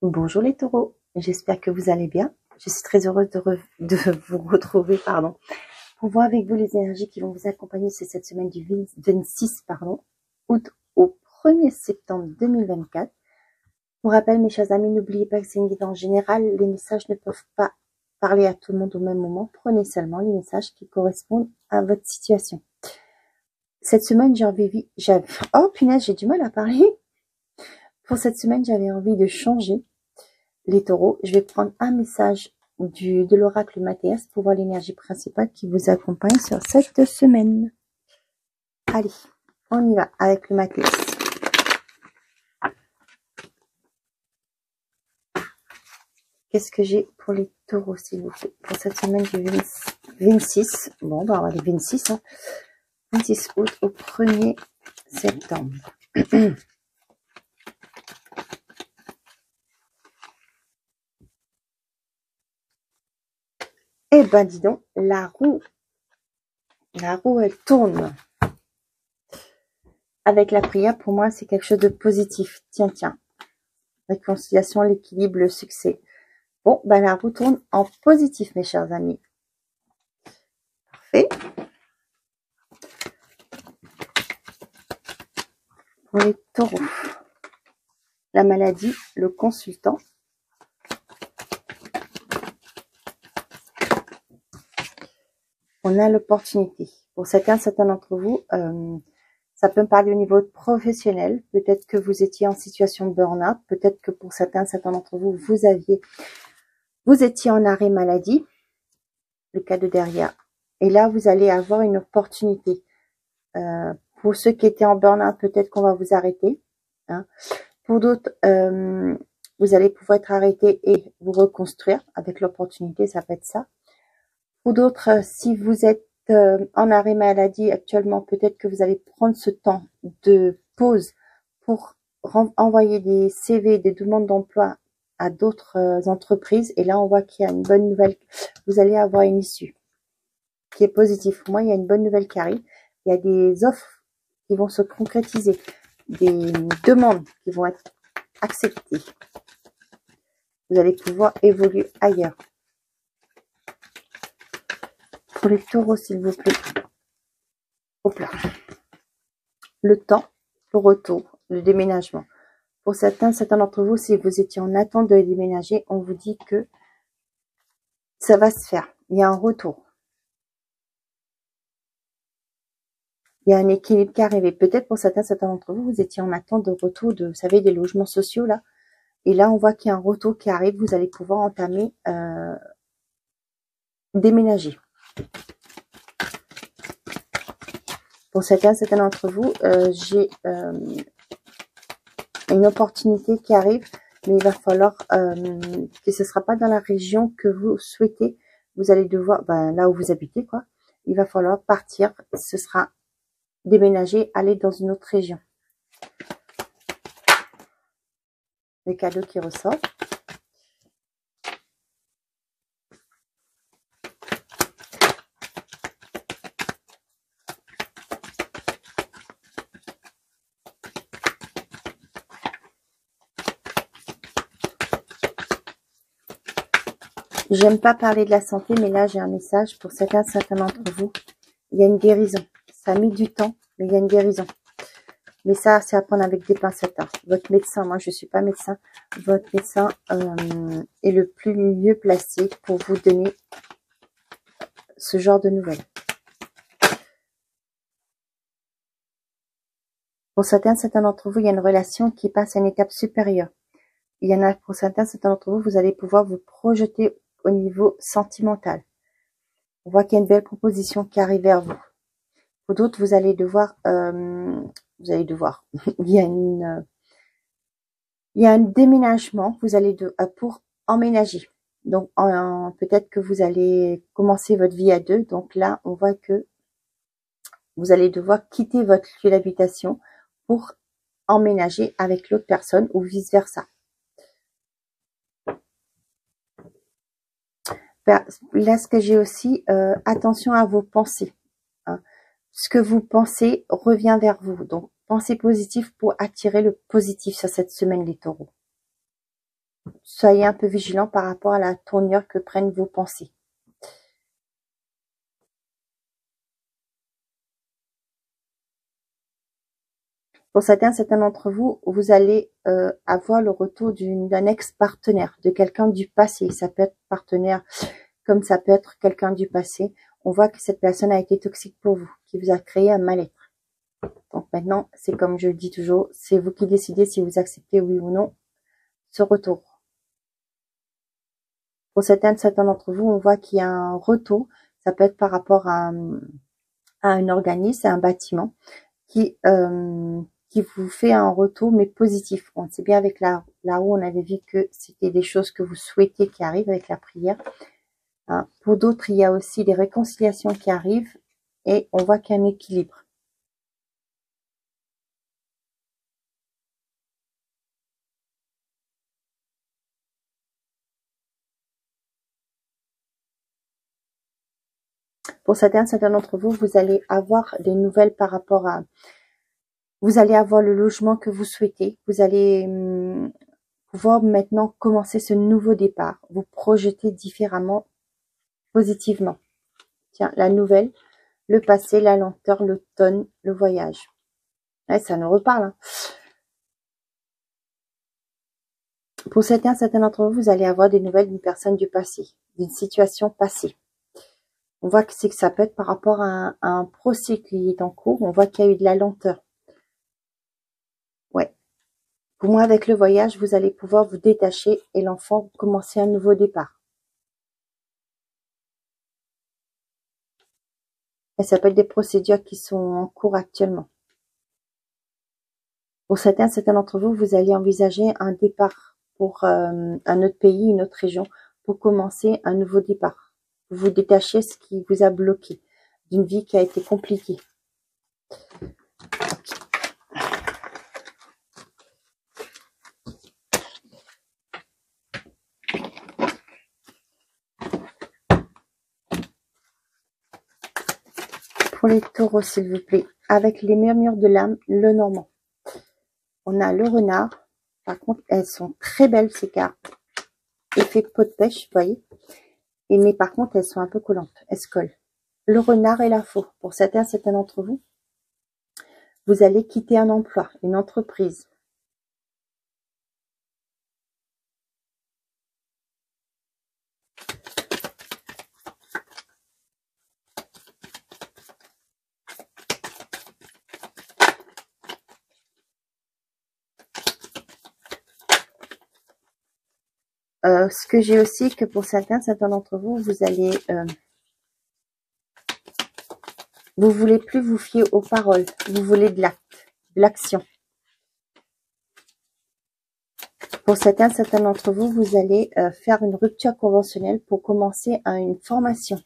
Bonjour les taureaux, j'espère que vous allez bien. Je suis très heureuse de vous retrouver pour voir avec vous les énergies qui vont vous accompagner sur cette semaine du 26 août au 1er septembre 2024. Pour rappel, mes chers amis, n'oubliez pas que c'est une guidance générale. Les messages ne peuvent pas parler à tout le monde au même moment. Prenez seulement les messages qui correspondent à votre situation. Cette semaine, oh punaise, j'ai du mal à parler. Pour cette semaine, j'avais envie de changer. Les taureaux, je vais prendre un message de l'oracle Mathias pour voir l'énergie principale qui vous accompagne sur cette semaine. Allez, on y va avec le Mathias. Qu'est-ce que j'ai pour les taureaux, s'il vous plaît, pour cette semaine du 26. Bon, on va avoir les 26, 26 août au 1er septembre. Eh ben, dis donc, la roue, elle tourne. Avec la prière, pour moi, c'est quelque chose de positif. Tiens. Réconciliation, l'équilibre, le succès. Bon, ben la roue tourne en positif, mes chers amis. Parfait. Pour les taureaux, la maladie, le consultant. On a l'opportunité. Pour certains d'entre vous, ça peut me parler au niveau professionnel. Peut-être que vous étiez en situation de burn-out. Peut-être que pour certains d'entre vous, vous étiez en arrêt maladie. Le cas de derrière. Et là, vous allez avoir une opportunité. Pour ceux qui étaient en burn-out, peut-être qu'on va vous arrêter. Pour d'autres, vous allez pouvoir être arrêté et vous reconstruire avec l'opportunité, ça peut être ça. Pour d'autres, si vous êtes en arrêt maladie actuellement, peut-être que vous allez prendre ce temps de pause pour envoyer des CV, des demandes d'emploi à d'autres entreprises. Et là, on voit qu'il y a une bonne nouvelle. Vous allez avoir une issue qui est positive. Pour moi, il y a une bonne nouvelle qui arrive. Il y a des offres qui vont se concrétiser, des demandes qui vont être acceptées. Vous allez pouvoir évoluer ailleurs. Pour les taureaux, s'il vous plaît. Hop là. Le temps, le retour, le déménagement. Pour certains d'entre vous, si vous étiez en attente de déménager, on vous dit que ça va se faire. Il y a un retour. Il y a un équilibre qui arrive. Peut-être pour certains d'entre vous, vous étiez en attente de retour de, vous savez, des logements sociaux là. Et là, on voit qu'il y a un retour qui arrive. Vous allez pouvoir entamer, déménager. Pour certains d'entre vous, j'ai une opportunité qui arrive, mais il va falloir que ce ne sera pas dans la région que vous souhaitez. Vous allez devoir, là où vous habitez, quoi. Il va falloir partir. Ce sera déménager, aller dans une autre région. Le cadeau qui ressort. J'aime pas parler de la santé, mais là, j'ai un message pour certains d'entre vous. Il y a une guérison. Ça a mis du temps, mais il y a une guérison. Mais ça, c'est à prendre avec des pincettes. Votre médecin, moi, je suis pas médecin. Votre médecin est le plus mieux placé pour vous donner ce genre de nouvelles. Pour certains d'entre vous, il y a une relation qui passe à une étape supérieure. Il y en a pour certains d'entre vous, vous allez pouvoir vous projeter au niveau sentimental. On voit qu'il y a une belle proposition qui arrive vers vous. Pour d'autres, vous allez devoir, il y a un déménagement, vous allez pour emménager. Donc, peut-être que vous allez commencer votre vie à deux. Donc là, on voit que vous allez devoir quitter votre lieu d'habitation pour emménager avec l'autre personne ou vice-versa. Là, ce que j'ai aussi, attention à vos pensées. Ce que vous pensez revient vers vous. Donc, pensez positif pour attirer le positif sur cette semaine, les taureaux. soyez un peu vigilant par rapport à la tournure que prennent vos pensées. Pour certains d'entre vous, vous allez avoir le retour d'un ex-partenaire, de quelqu'un du passé. Ça peut être partenaire, comme ça peut être quelqu'un du passé. On voit que cette personne a été toxique pour vous, qui vous a créé un mal-être. Donc maintenant, c'est comme je le dis toujours, c'est vous qui décidez si vous acceptez oui ou non ce retour. Pour certains d'entre vous, on voit qu'il y a un retour. Ça peut être par rapport à un organisme, à un bâtiment, qui vous fait un retour, mais positif. On sait bien avec la roue, on avait vu que c'était des choses que vous souhaitez qui arrivent avec la prière. Hein. Pour d'autres, il y a aussi des réconciliations qui arrivent et on voit qu'il y a un équilibre. Pour certains d'entre vous, vous allez avoir des nouvelles par rapport à... Vous allez avoir le logement que vous souhaitez. Vous allez pouvoir maintenant commencer ce nouveau départ. Vous projeter différemment, positivement. Tiens, la nouvelle, le passé, la lenteur, l'automne, le voyage. Ouais, ça nous reparle. Hein. Pour certains d'entre vous, vous allez avoir des nouvelles d'une personne du passé, d'une situation passée. On voit que ça peut être par rapport à un procès qui est en cours. On voit qu'il y a eu de la lenteur. Ouais. Pour moi, avec le voyage, vous allez pouvoir vous détacher et l'enfant commencer un nouveau départ. Et ça peut être des procédures qui sont en cours actuellement. Pour certains d'entre vous, vous allez envisager un départ pour un autre pays, une autre région, pour commencer un nouveau départ. Vous détachez ce qui vous a bloqué d'une vie qui a été compliquée. Pour les taureaux, s'il vous plaît, avec les murmures de l'âme, le normand. On a le renard. Par contre, elles sont très belles, ces cartes. Effet pot de pêche, vous voyez. Mais par contre, elles sont un peu collantes. Elles se collent. Le renard et la faux. Pour certains d'entre vous, vous allez quitter un emploi, une entreprise. Ce que j'ai aussi, que pour certains d'entre vous, vous allez... vous voulez plus vous fier aux paroles. Vous voulez de l'acte, de l'action. Pour certains d'entre vous, vous allez faire une rupture conventionnelle pour commencer une formation.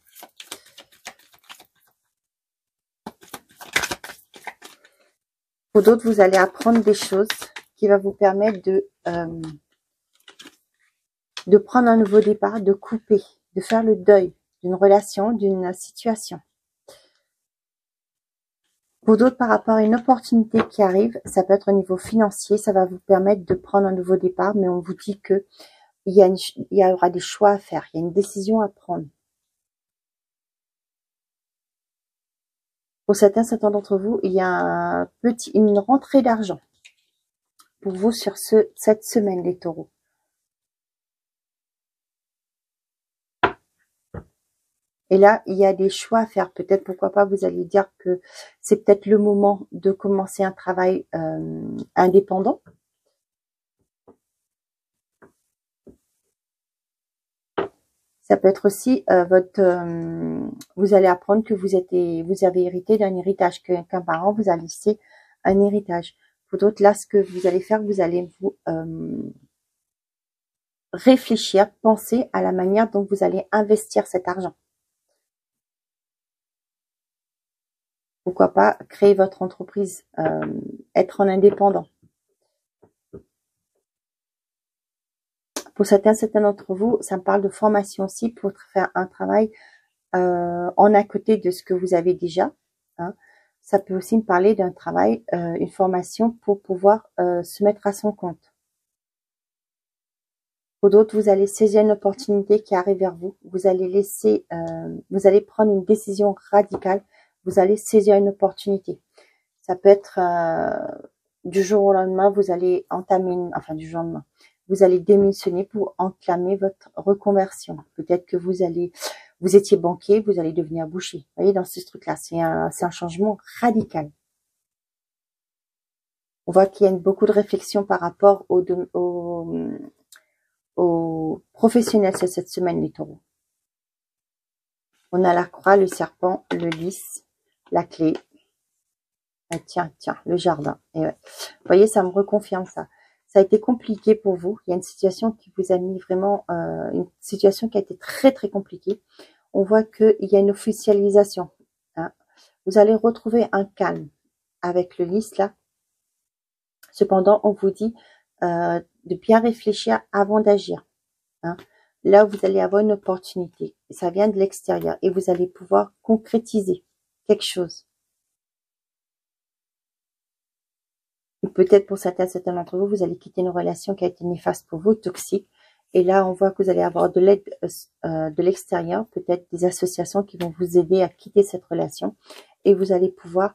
Pour d'autres, vous allez apprendre des choses qui va vous permettre de prendre un nouveau départ, de couper, de faire le deuil d'une relation, d'une situation. Pour d'autres, par rapport à une opportunité qui arrive, ça peut être au niveau financier, ça va vous permettre de prendre un nouveau départ, mais on vous dit que il y aura des choix à faire, il y a une décision à prendre. Pour certains d'entre vous, il y a une rentrée d'argent pour vous sur cette semaine, les taureaux. Et là, il y a des choix à faire. Peut-être, pourquoi pas, vous allez dire que c'est peut-être le moment de commencer un travail indépendant. Ça peut être aussi vous allez apprendre que vous avez hérité d'un héritage, qu'un parent vous a laissé un héritage. Pour d'autres, là, ce que vous allez faire, vous allez vous réfléchir, penser à la manière dont vous allez investir cet argent. Pourquoi pas créer votre entreprise, être en indépendant. Pour certains d'entre vous, ça me parle de formation aussi pour faire un travail en à côté de ce que vous avez déjà. Hein. Ça peut aussi me parler d'un travail, une formation pour pouvoir se mettre à son compte. Pour d'autres, vous allez saisir une opportunité qui arrive vers vous. Vous allez vous allez prendre une décision radicale. Vous allez saisir une opportunité. Ça peut être du jour au lendemain, vous allez du jour au lendemain, vous allez démissionner pour entamer votre reconversion. Peut-être que vous étiez banquier, vous allez devenir boucher. Vous voyez, dans ce truc-là, c'est un changement radical. On voit qu'il y a beaucoup de réflexion par rapport aux professionnels cette semaine, les taureaux. On a la croix, le serpent, le lys, la clé. Ah, tiens, le jardin. Et ouais. Vous voyez, ça me reconfirme ça. Ça a été compliqué pour vous. Il y a une situation qui vous a mis vraiment, une situation qui a été très, très compliquée. On voit qu'il y a une officialisation. Hein. Vous allez retrouver un calme avec le lys là. Cependant, on vous dit de bien réfléchir avant d'agir. Hein. Là, vous allez avoir une opportunité. Ça vient de l'extérieur et vous allez pouvoir concrétiser quelque chose. Peut-être pour certains d'entre vous, vous allez quitter une relation qui a été néfaste pour vous, toxique. Et là, on voit que vous allez avoir de l'aide de l'extérieur, peut-être des associations qui vont vous aider à quitter cette relation. Et vous allez pouvoir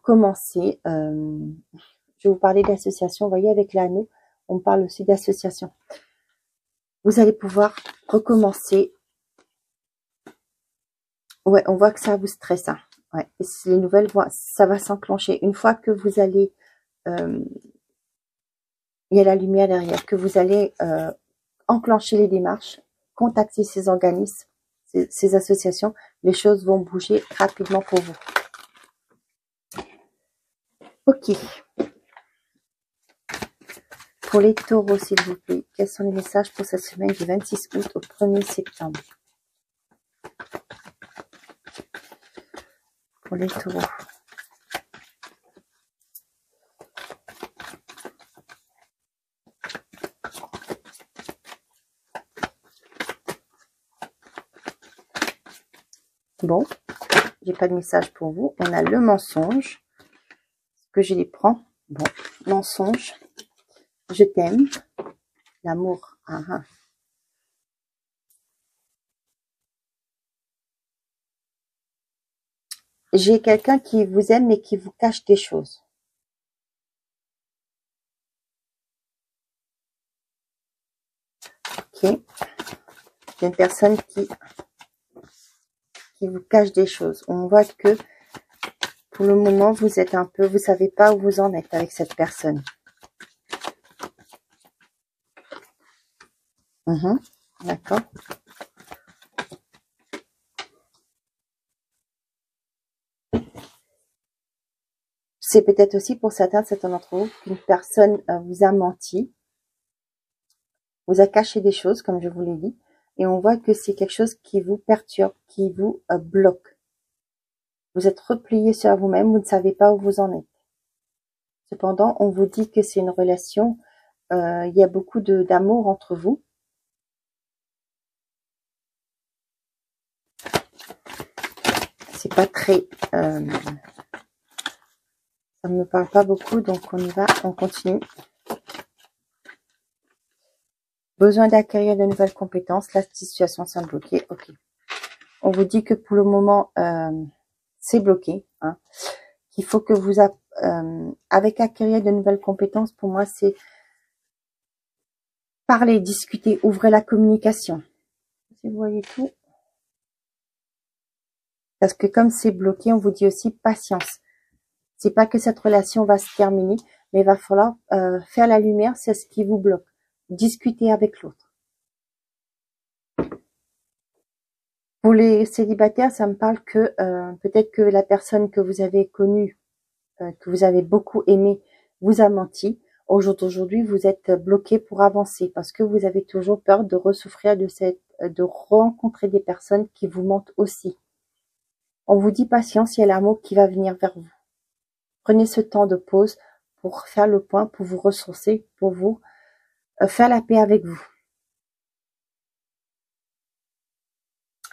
commencer. Je vais vous parler d'association. Vous voyez, avec l'anneau, on parle aussi d'association. Vous allez pouvoir recommencer. Ouais, on voit que ça vous stresse. Hein. Ouais, et les nouvelles, ça va s'enclencher. Une fois que vous allez... il y a la lumière derrière, que vous allez enclencher les démarches, contacter ces organismes, ces associations, les choses vont bouger rapidement pour vous. Ok. Pour les taureaux, s'il vous plaît, quels sont les messages pour cette semaine du 26 août au 1er septembre? Pour les taureaux. Bon, j'ai pas de message pour vous. On a le mensonge. Est-ce que je les prends? Bon, mensonge. Je t'aime. L'amour. Ah, ah. J'ai quelqu'un qui vous aime mais qui vous cache des choses. Ok. J'ai une personne qui vous cache des choses. On voit que pour le moment, vous êtes vous savez pas où vous en êtes avec cette personne. D'accord. C'est peut-être aussi pour certains d'entre vous qu'une personne vous a menti, vous a caché des choses, comme je vous l'ai dit, et on voit que c'est quelque chose qui vous perturbe, qui vous bloque. Vous êtes replié sur vous-même, vous ne savez pas où vous en êtes. Cependant, on vous dit que c'est une relation, il y a beaucoup d'amour entre vous. C'est pas très... ça ne me parle pas beaucoup, donc on y va, on continue. Besoin d'acquérir de nouvelles compétences, la situation semble bloquée, ok. On vous dit que pour le moment, c'est bloqué, hein. Qu'il faut que vous, avec acquérir de nouvelles compétences, pour moi, c'est parler, discuter, ouvrez la communication. Si vous voyez tout. Parce que comme c'est bloqué, on vous dit aussi patience. C'est pas que cette relation va se terminer, mais il va falloir faire la lumière, c'est ce qui vous bloque. Discuter avec l'autre. Pour les célibataires, ça me parle que peut-être que la personne que vous avez connue, que vous avez beaucoup aimé, vous a menti. Aujourd'hui, vous êtes bloqué pour avancer parce que vous avez toujours peur de ressouffrir de rencontrer des personnes qui vous mentent aussi. On vous dit patience, il y a l'amour qui va venir vers vous. Prenez ce temps de pause pour faire le point, pour vous ressourcer, pour vous faire la paix avec vous.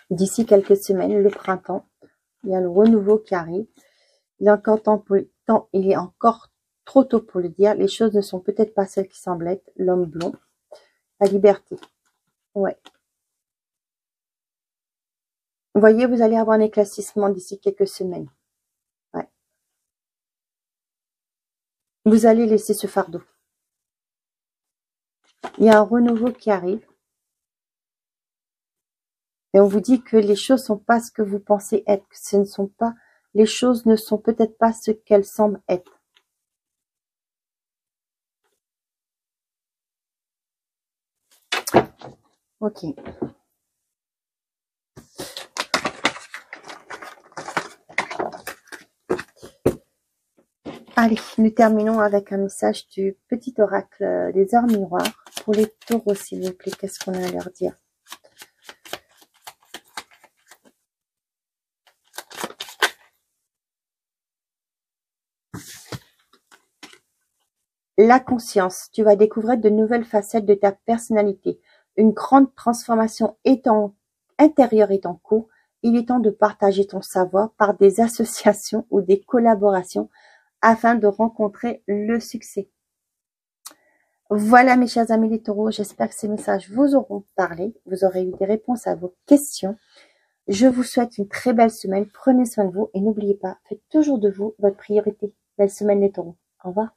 D'ici quelques semaines, le printemps, il y a le renouveau qui arrive. Il est encore trop tôt pour le dire. Les choses ne sont peut-être pas celles qui semblent être. L'homme blond. La liberté. Ouais. Vous voyez, vous allez avoir un éclaircissement d'ici quelques semaines. Ouais. Vous allez laisser ce fardeau. Il y a un renouveau qui arrive. Et on vous dit que les choses ne sont pas ce que vous pensez être. Ce ne sont pas, les choses ne sont peut-être pas ce qu'elles semblent être. Ok. Allez, nous terminons avec un message du petit oracle des heures miroirs pour les taureaux, s'il vous plaît. Qu'est-ce qu'on a à leur dire? La conscience, tu vas découvrir de nouvelles facettes de ta personnalité. Une grande transformation intérieure est en cours. Il est temps de partager ton savoir par des associations ou des collaborations afin de rencontrer le succès. Voilà mes chers amis les taureaux, j'espère que ces messages vous auront parlé, vous aurez eu des réponses à vos questions. Je vous souhaite une très belle semaine, prenez soin de vous et n'oubliez pas, faites toujours de vous votre priorité. Belle semaine les taureaux, au revoir.